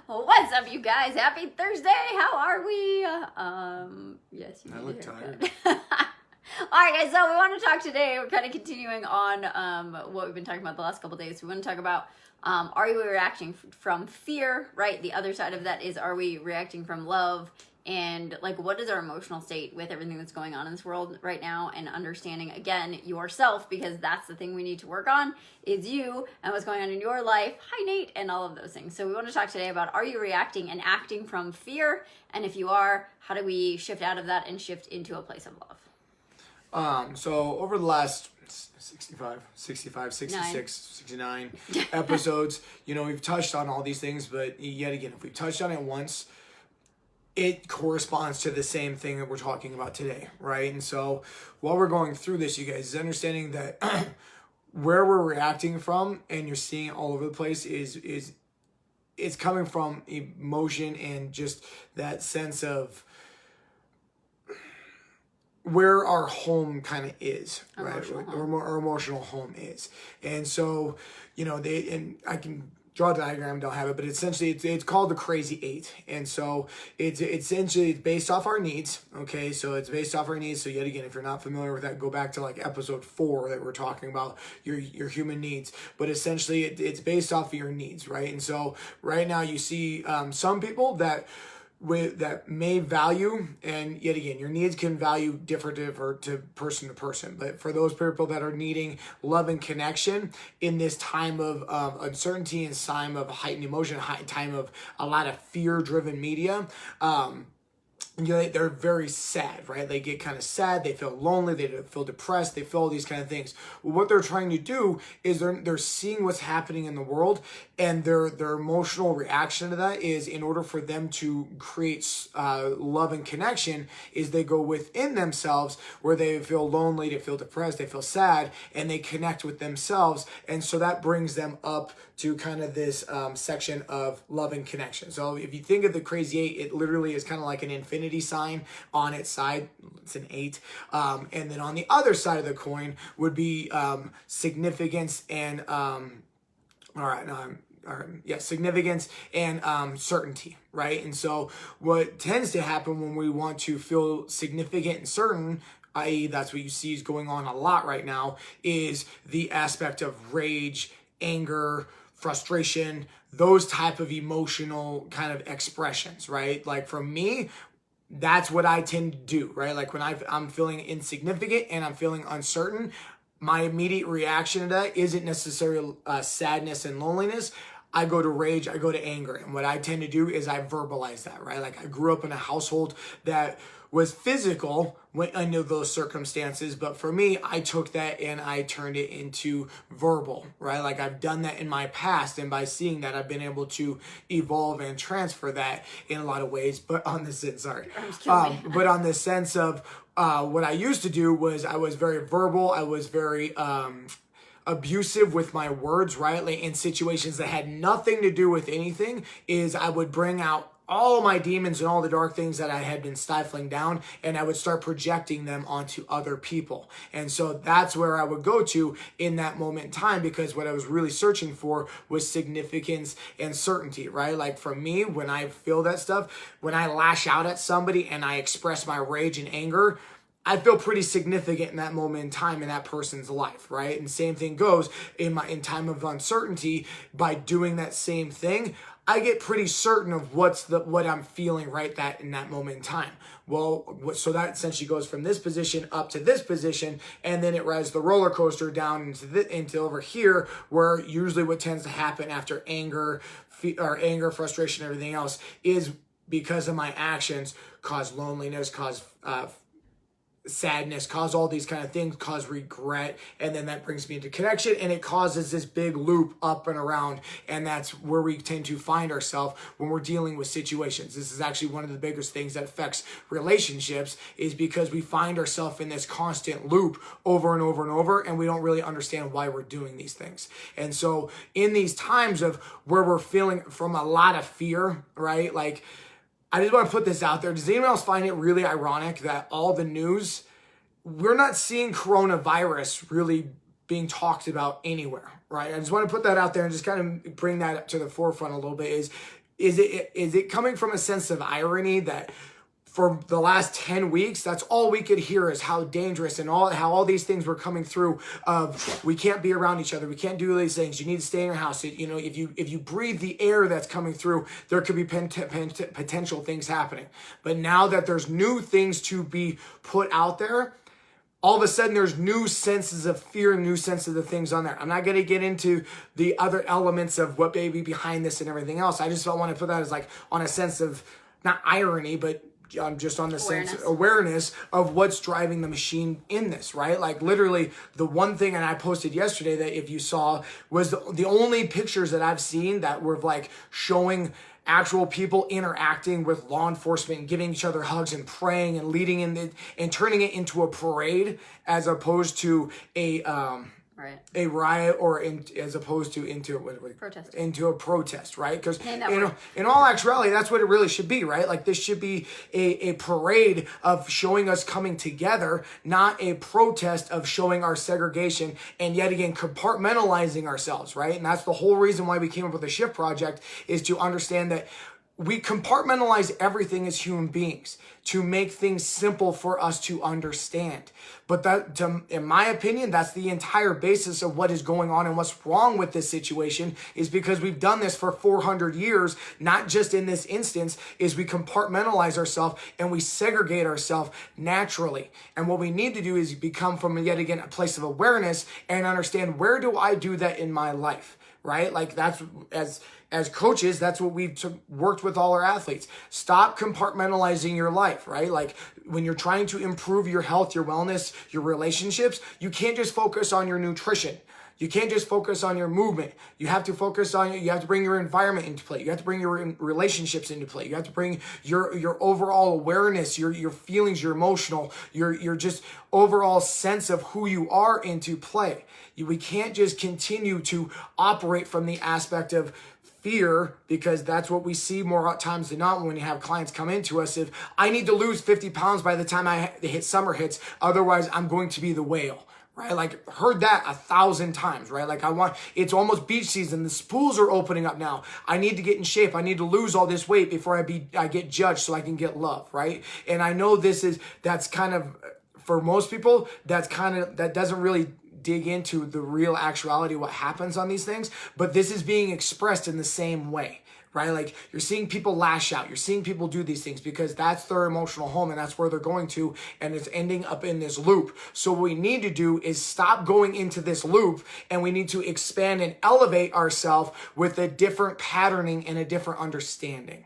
What's up, you guys? Happy Thursday. How are we? Yes, you I look tired. All right, guys. So we want to talk today. We're kind of continuing on what we've been talking about the last couple days. We want to talk about are we reacting from fear? Right. The other side of that is, are we reacting from love? And like, what is our emotional state with everything that's going on in this world right now? And understanding, again, yourself, because that's the thing we need to work on, is you and what's going on in your life. Hi, Nate, and all of those things. So we want to talk today about, are you reacting and acting from fear? And if you are, how do we shift out of that and shift into a place of love? So over the last 66, 69 episodes, we've touched on all these things, but yet again, if we've touched on it once, it corresponds to the same thing that we're talking about today, right? And so while we're going through this, you guys, is understanding that where we're reacting from, and you're seeing all over the place, is it's coming from emotion and just that sense of where our home kind of is, right? Our emotional home is. And so, and I can draw a diagram, don't have it, but essentially it's called the Crazy 8. And so it's essentially based off our needs. Okay, so it's based off our needs. So yet again, if you're not familiar with that, go back to like episode 4 that we're talking about your human needs. But essentially it's based off of your needs, right? And so right now you see some people that may value, and yet again, your needs can value different to person, but for those people that are needing love and connection in this time of uncertainty and time of heightened emotion, time of a lot of fear-driven media, they're very sad, right? They get kind of sad, they feel lonely, they feel depressed, they feel all these kind of things. Well, what they're trying to do is they're seeing what's happening in the world, and their emotional reaction to that is, in order for them to create love and connection, is they go within themselves where they feel lonely, they feel depressed, they feel sad, and they connect with themselves. And so that brings them up to kind of this section of love and connection. So if you think of the Crazy 8, it literally is kind of like an infinity sign on its side. It's an 8. And then on the other side of the coin would be significance and significance and certainty, right? And so what tends to happen when we want to feel significant and certain, i.e. that's what you see is going on a lot right now, is the aspect of rage, anger, frustration, those type of emotional kind of expressions, right? Like for me, that's what I tend to do, right? Like when I'm feeling insignificant and I'm feeling uncertain, my immediate reaction to that isn't necessarily sadness and loneliness. I go to rage, I go to anger. And what I tend to do is I verbalize that, right? Like I grew up in a household that was physical under those circumstances, but for me, I took that and I turned it into verbal, right? Like I've done that in my past, and by seeing that, I've been able to evolve and transfer that in a lot of ways. But on the sense, but on the sense of what I used to do was I was very verbal. I was very abusive with my words, right? Like in situations that had nothing to do with anything, is I would bring out all my demons and all the dark things that I had been stifling down, and I would start projecting them onto other people. And so that's where I would go to in that moment in time, because what I was really searching for was significance and certainty, right? Like for me, when I feel that stuff, when I lash out at somebody and I express my rage and anger, I feel pretty significant in that moment in time in that person's life, right? And same thing goes in time of uncertainty. By doing that same thing, I get pretty certain of what I'm feeling in that moment in time. Well, so that essentially goes from this position up to this position, and then it rides the roller coaster down into over here, where usually what tends to happen after anger, frustration, everything else, is because of my actions cause loneliness, cause sadness, cause all these kind of things, cause regret, and then that brings me into connection, and it causes this big loop up and around, and that's where we tend to find ourselves when we're dealing with situations. This is actually one of the biggest things that affects relationships, is because we find ourselves in this constant loop over and over and over, and we don't really understand why we're doing these things. And so in these times of where we're feeling from a lot of fear, right? Like, I just want to put this out there. Does anyone else find it really ironic that all the news, we're not seeing coronavirus really being talked about anywhere, right? I just want to put that out there and just kind of bring that up to the forefront a little bit. Is is it coming from a sense of irony that for the last 10 weeks, that's all we could hear is how dangerous and how all these things were coming through of we can't be around each other. We can't do these things. You need to stay in your house. You know, if you breathe the air that's coming through, there could be potential things happening. But now that there's new things to be put out there, all of a sudden there's new senses of fear and new senses of things on there. I'm not going to get into the other elements of what may be behind this and everything else. I just don't want to put that as like on a sense of not irony, but just on the awareness of what's driving the machine in this, right? Like literally the one thing, and I posted yesterday that if you saw was the only pictures that I've seen that were like showing actual people interacting with law enforcement, giving each other hugs and praying and leading and turning it into a parade as opposed to a riot or as opposed to into a protest, right? Because in all actuality, that's what it really should be, right? Like this should be a parade of showing us coming together, not a protest of showing our segregation and yet again compartmentalizing ourselves, right? And that's the whole reason why we came up with the Shift Project, is to understand that we compartmentalize everything as human beings to make things simple for us to understand. But that, in my opinion, that's the entire basis of what is going on and what's wrong with this situation, is because we've done this for 400 years, not just in this instance, is we compartmentalize ourselves and we segregate ourselves naturally. And what we need to do is become from yet again a place of awareness and understand, where do I do that in my life? Right? Like that's, as coaches, that's what we've worked with all our athletes. Stop compartmentalizing your life, right? Like when you're trying to improve your health, your wellness, your relationships, you can't just focus on your nutrition. You can't just focus on your movement. You have to focus on, you have to bring your environment into play. You have to bring your relationships into play. You have to bring your overall awareness, your feelings, your emotional, your just overall sense of who you are into play. We can't just continue to operate from the aspect of fear, because that's what we see more times than not when you have clients come into us. If I need to lose 50 pounds by the time summer hits, otherwise I'm going to be the whale. Right? Like heard that 1,000 times, right? Like it's almost beach season. The pools are opening up now. I need to get in shape. I need to lose all this weight before I get judged so I can get love, right? And I know that's kind of, for most people, that doesn't really dig into the real actuality, what happens on these things, but this is being expressed in the same way. Right? Like you're seeing people lash out. You're seeing people do these things because that's their emotional home and that's where they're going to, and it's ending up in this loop. So what we need to do is stop going into this loop, and we need to expand and elevate ourselves with a different patterning and a different understanding.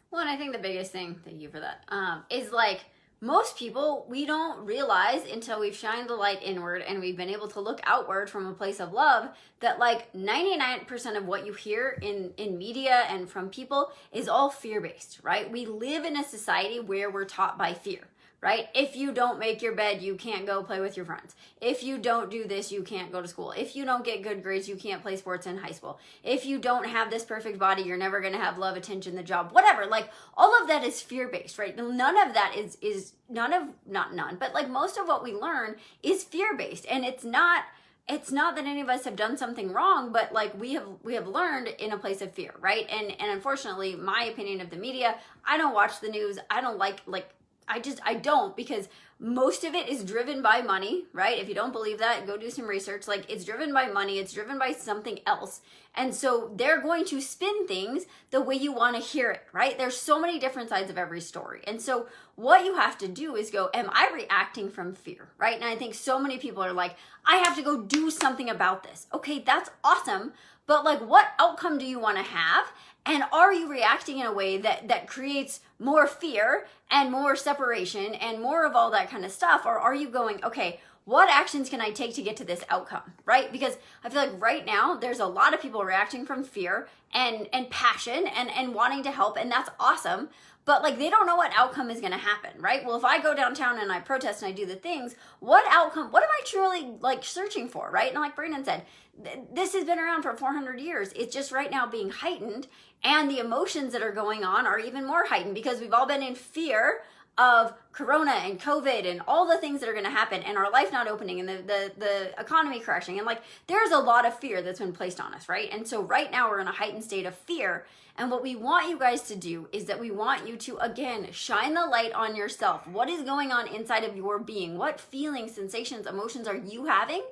Well, and I think the biggest thing, thank you for that, is like, most people, we don't realize until we've shined the light inward and we've been able to look outward from a place of love that like 99% of what you hear in media and from people is all fear-based, right? We live in a society where we're taught by fear, right? If you don't make your bed, you can't go play with your friends. If you don't do this, you can't go to school. If you don't get good grades, you can't play sports in high school. If you don't have this perfect body, you're never going to have love, attention, the job, whatever. Like all of that is fear-based, right? None of that is but like most of what we learn is fear-based, and it's not that any of us have done something wrong, but like we have learned in a place of fear, right? And unfortunately, my opinion of the media, I don't watch the news. I don't I don't, because most of it is driven by money, right? If you don't believe that, go do some research. Like it's driven by money, it's driven by something else. And so they're going to spin things the way you want to hear it, right? There's so many different sides of every story. And so what you have to do is go, am I reacting from fear, right? And I think so many people are like, I have to go do something about this. Okay, that's awesome. But like, what outcome do you want to have? And are you reacting in a way that creates more fear and more separation and more of all that kind of stuff? Or are you going, okay, what actions can I take to get to this outcome, right? Because I feel like right now there's a lot of people reacting from fear and passion and wanting to help, and that's awesome. But like they don't know what outcome is going to happen, right? Well, if I go downtown and I protest and I do the things, what outcome, what am I truly like searching for, right? And like Brandon said, this has been around for 400 years. It's just right now being heightened, and the emotions that are going on are even more heightened because we've all been in fear of Corona and COVID and all the things that are going to happen and our life not opening and the economy crashing. And like, there's a lot of fear that's been placed on us, right? And so right now we're in a heightened state of fear. And what we want you guys to do is that we want you to, again, shine the light on yourself. What is going on inside of your being? What feelings, sensations, emotions are you having?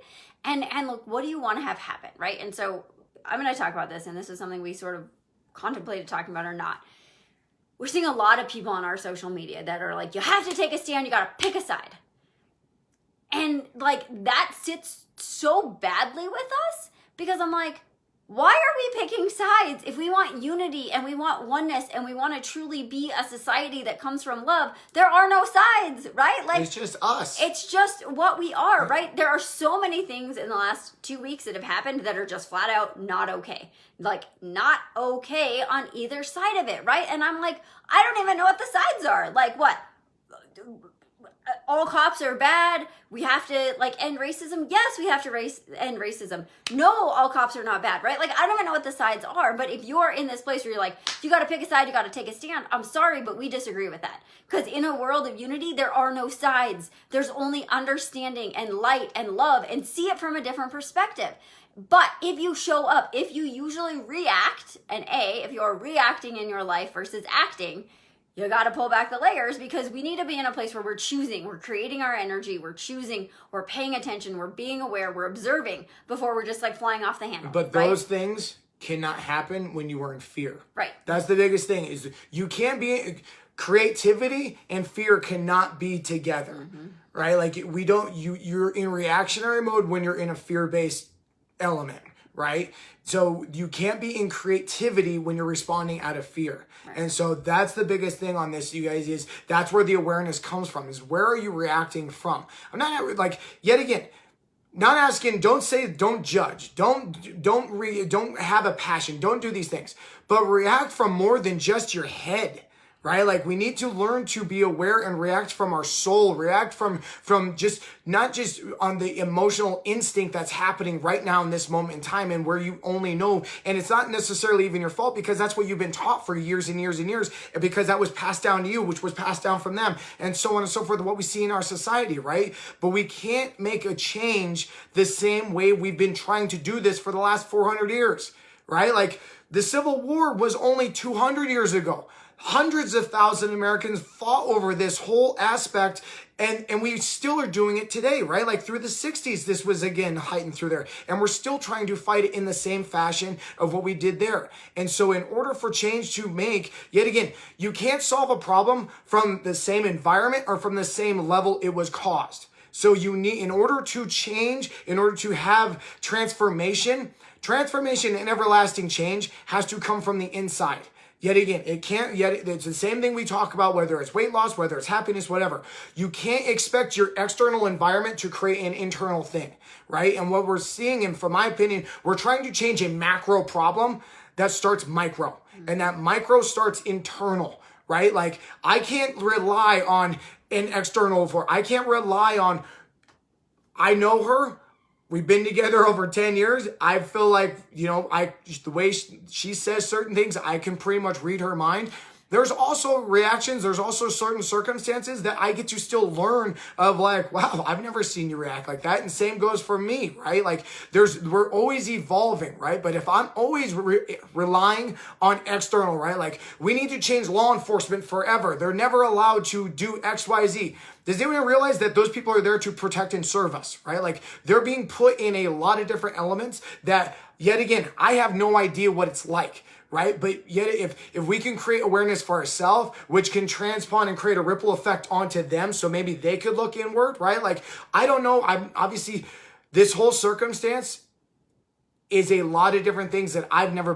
And look, what do you want to have happen, right? And so I'm going to talk about this, and this is something we sort of contemplated talking about or not. We're seeing a lot of people on our social media that are like, you have to take a stand, you got to pick a side. And like, that sits so badly with us because I'm like, why are we picking sides if we want unity and we want oneness and we want to truly be a society that comes from love? There are no sides, right? Like, it's just us. It's just what we are, right? There are so many things in the last 2 weeks that have happened that are just flat out not okay. Like, not okay on either side of it, right? And I'm like, I don't even know what the sides are. Like, what? All cops are bad. We have to like end racism. Yes, we have to end racism. No, all cops are not bad, right? Like, I don't even know what the sides are, but if you're in this place where you're like, you got to pick a side, you got to take a stand, I'm sorry, but we disagree with that. Because in a world of unity, there are no sides. There's only understanding and light and love and see it from a different perspective. But if you show up, if you usually react, and if you're reacting in your life versus acting, you got to pull back the layers because we need to be in a place where we're choosing, we're creating our energy, we're choosing, we're paying attention, we're being aware, we're observing before we're just like flying off the handle. But those things cannot happen when you are in fear. Right. That's the biggest thing is you can't be, creativity and fear cannot be together, right? Like you're in reactionary mode when you're in a fear-based element, right? So you can't be in creativity when you're responding out of fear. Right. And so that's the biggest thing on this, you guys, is that's where the awareness comes from, is where are you reacting from? I'm not like, yet again, not asking, don't judge, don't have a passion, don't do these things, but react from more than just your head. Right? Like, we need to learn to be aware and react from our soul, react from just, not just on the emotional instinct that's happening right now in this moment in time and where you only know. And it's not necessarily even your fault because that's what you've been taught for years and years and years, because that was passed down to you, which was passed down from them, and so on and so forth, what we see in our society, right? But we can't make a change the same way we've been trying to do this for the last 400 years, right? Like, the Civil War was only 200 years ago. Hundreds of thousands of Americans fought over this whole aspect, and we still are doing it today, right? Like, through the 60s, this was again heightened through there, and we're still trying to fight it in the same fashion of what we did there. And so in order for change to make, yet again, you can't solve a problem from the same environment or from the same level it was caused. So you need, in order to change, in order to have transformation and everlasting change has to come from the inside. Yet again, it's the same thing we talk about, whether it's weight loss, whether it's happiness, whatever. You can't expect your external environment to create an internal thing, right? And what we're seeing, and from my opinion, we're trying to change a macro problem that starts micro. And that micro starts internal, right? Like, I can't rely on an external for, I can't rely on, I know her, we've been together over 10 years. I feel like, the way she says certain things, I can pretty much read her mind. There's also reactions. There's also certain circumstances that I get to still learn of, like, wow, I've never seen you react like that. And same goes for me, right? Like, we're always evolving, right? But if I'm always relying on external, right? Like, we need to change law enforcement forever. They're never allowed to do X, Y, Z. Does anyone realize that those people are there to protect and serve us, right? Like, they're being put in a lot of different elements that, yet again, I have no idea what it's like, right? But yet, if we can create awareness for ourselves, which can transpond and create a ripple effect onto them, so maybe they could look inward, right? Like, I don't know. I'm obviously, this whole circumstance is a lot of different things that I've never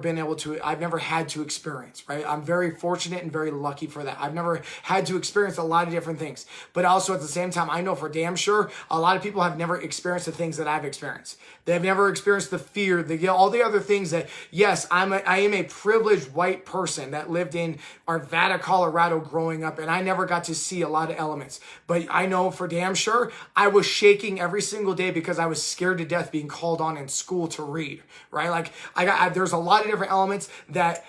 had to experience, right? I'm very fortunate and very lucky for that. I've never had to experience a lot of different things. But also at the same time, I know for damn sure, a lot of people have never experienced the things that I've experienced. They've never experienced the fear, all the other things that, yes, I am a privileged white person that lived in Arvada, Colorado growing up, and I never got to see a lot of elements. But I know for damn sure, I was shaking every single day because I was scared to death being called on in school to read. Right? Like, there's a lot of different elements that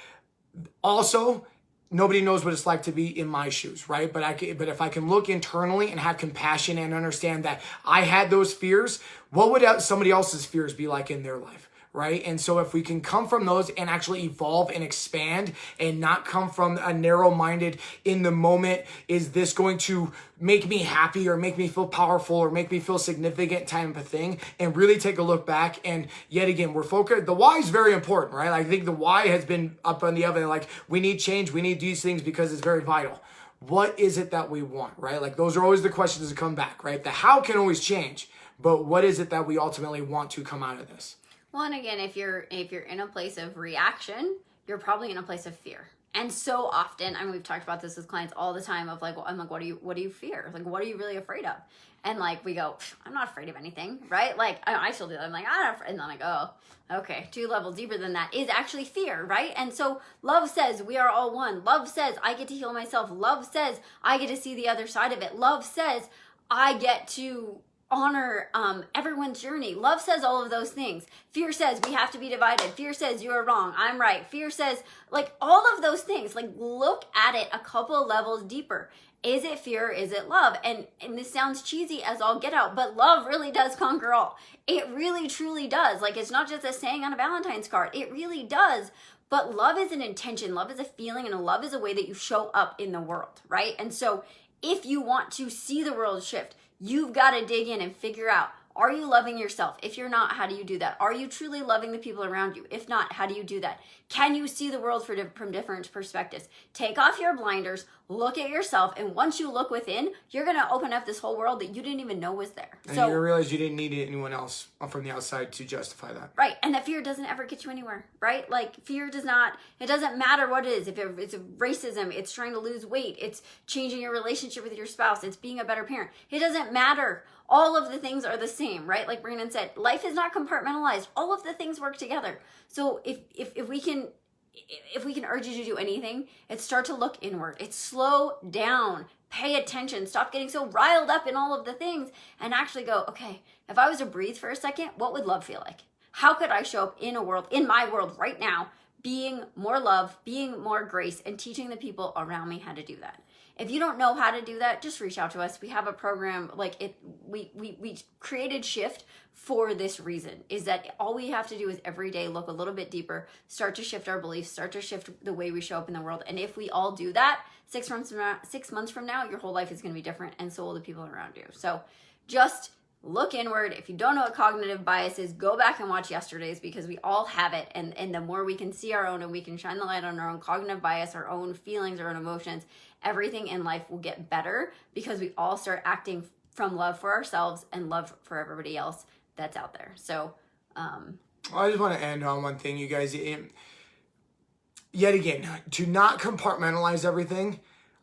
also nobody knows what it's like to be in my shoes, right? But if I can look internally and have compassion and understand that I had those fears, what would somebody else's fears be like in their life? Right? And so if we can come from those and actually evolve and expand and not come from a narrow-minded in the moment, is this going to make me happy or make me feel powerful or make me feel significant type of thing, and really take a look back. And yet again, we're focused. The why is very important, right? I think the why has been up on the oven. Like, we need change. We need these things because it's very vital. What is it that we want, right? Like, those are always the questions that come back, right? The how can always change, but what is it that we ultimately want to come out of this? Well, and again, if you're in a place of reaction, you're probably in a place of fear. And so often, I mean, we've talked about this with clients all the time of like, well, I'm like, what do you fear? Like, what are you really afraid of? And like, we go, I'm not afraid of anything, right? Like, I still do that. I'm like, I'm not afraid. And then I go, okay, 2 levels deeper than that is actually fear, right? And so love says we are all one. Love says I get to heal myself. Love says I get to see the other side of it. Love says I get to honor everyone's journey. Love says all of those things. Fear says we have to be divided. Fear says you are wrong, I'm right. Fear says, like, all of those things. Like, look at it a couple levels deeper. Is it fear? Is it love? And this sounds cheesy as all get out, but love really does conquer all. It really truly does. Like, it's not just a saying on a Valentine's card. It really does. But love is an intention, love is a feeling, and love is a way that you show up in the world, right? And so if you want to see the world shift, you've got to dig in and figure out, are you loving yourself? If you're not, how do you do that? Are you truly loving the people around you? If not, how do you do that? Can you see the world from different perspectives? Take off your blinders, look at yourself, and once you look within, you're going to open up this whole world that you didn't even know was there. And you realize you didn't need anyone else from the outside to justify that. Right, and that fear doesn't ever get you anywhere, right? Like, fear does not, it doesn't matter what it is. If it's racism, it's trying to lose weight, it's changing your relationship with your spouse, it's being a better parent. It doesn't matter. All of the things are the same, right? Like Brandon said, life is not compartmentalized. All of the things work together. So if we can urge you to do anything, it's start to look inward. It's slow down, pay attention, stop getting so riled up in all of the things, and actually go, okay, if I was to breathe for a second, what would love feel like? How could I show up in my world right now, being more love, being more grace, and teaching the people around me how to do that? If you don't know how to do that, just reach out to us. We have a program, we created Shift for this reason, is that all we have to do is every day look a little bit deeper, start to shift our beliefs, start to shift the way we show up in the world. And if we all do that, 6 months from now, your whole life is going to be different, and so will the people around you. So just look inward. If you don't know what cognitive bias is, go back and watch yesterday's, because we all have it. And the more we can see our own and we can shine the light on our own cognitive bias, our own feelings, our own emotions, everything in life will get better, because we all start acting from love for ourselves and love for everybody else that's out there. So I just want to end on one thing, you guys. Yet again, to not compartmentalize everything.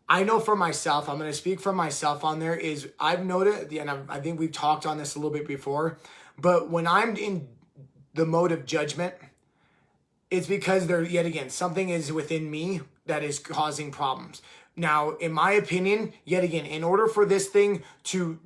I know for myself, I'm going to speak for myself on there, is I've noted, and I think we've talked on this a little bit before, but when I'm in the mode of judgment, it's because yet again, something is within me that is causing problems. Now, in my opinion, yet again, in order for this thing to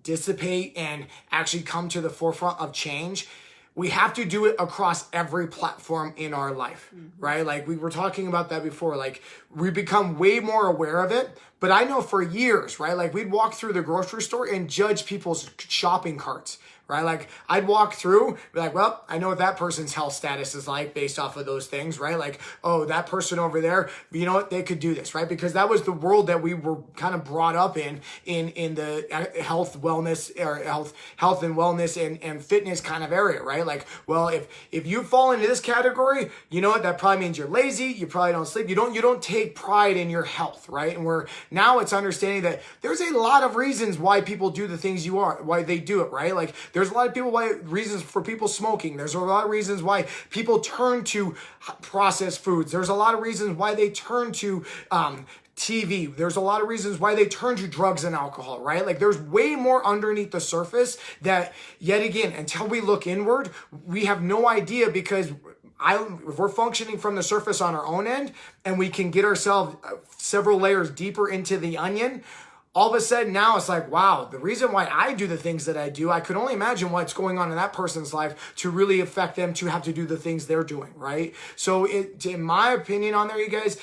dissipate and actually come to the forefront of change, we have to do it across every platform in our life, right? Like, we were talking about that before. Like, we become way more aware of it. But I know for years, right? Like, we'd walk through the grocery store and judge people's shopping carts, right? Like, I'd walk through, be like, well, I know what that person's health status is like based off of those things, right? Like, oh, that person over there, you know what, they could do this, right? Because that was the world that we were kind of brought up in the health, wellness, or health and wellness and fitness kind of area, right? Like, well, if you fall into this category, you know what, that probably means you're lazy, you probably don't sleep, you don't take pride in your health, right? And now it's understanding that there's a lot of reasons why people do the things why they do it, right? Like, there's a lot of reasons for people smoking. There's a lot of reasons why people turn to processed foods. There's a lot of reasons why they turn to TV. There's a lot of reasons why they turn to drugs and alcohol, right? Like, there's way more underneath the surface that, yet again, until we look inward, we have no idea, because if we're functioning from the surface on our own end, and we can get ourselves several layers deeper into the onion, all of a sudden now it's like, wow, the reason why I do the things that I do, I could only imagine what's going on in that person's life to really affect them to have to do the things they're doing, right? So in my opinion on there, you guys,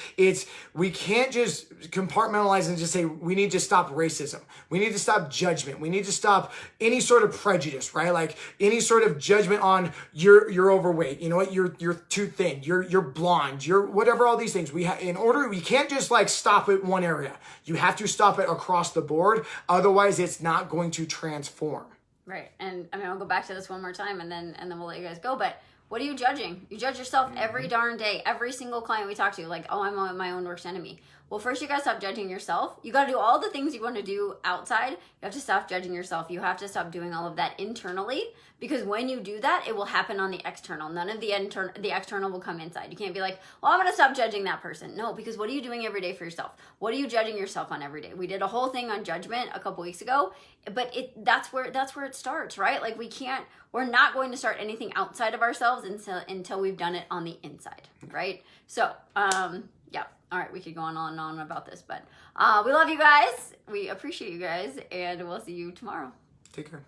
we can't just compartmentalize and just say we need to stop racism. We need to stop judgment. We need to stop any sort of prejudice, right? Like any sort of judgment on you're overweight. You know what? You're too thin. You're blonde. You're whatever. All these things we can't just like stop at one area. You have to stop it across the board. Otherwise, it's not going to transform. Right. And I mean, I'll go back to this one more time, and then we'll let you guys go. But what are you judging? You judge yourself every darn day. Every single client we talk to, like, oh, I'm my own worst enemy. Well, first you gotta stop judging yourself. You gotta do all the things you want to do outside. You have to stop judging yourself. You have to stop doing all of that internally, because when you do that, it will happen on the external. None of the external will come inside. You can't be like, well, I'm gonna stop judging that person. No, because what are you doing every day for yourself? What are you judging yourself on every day? We did a whole thing on judgment a couple weeks ago, but that's where it starts, right? Like we're not going to start anything outside of ourselves until we've done it on the inside, right? So, yeah. All right, we could go on and on about this, but we love you guys. We appreciate you guys, and we'll see you tomorrow. Take care.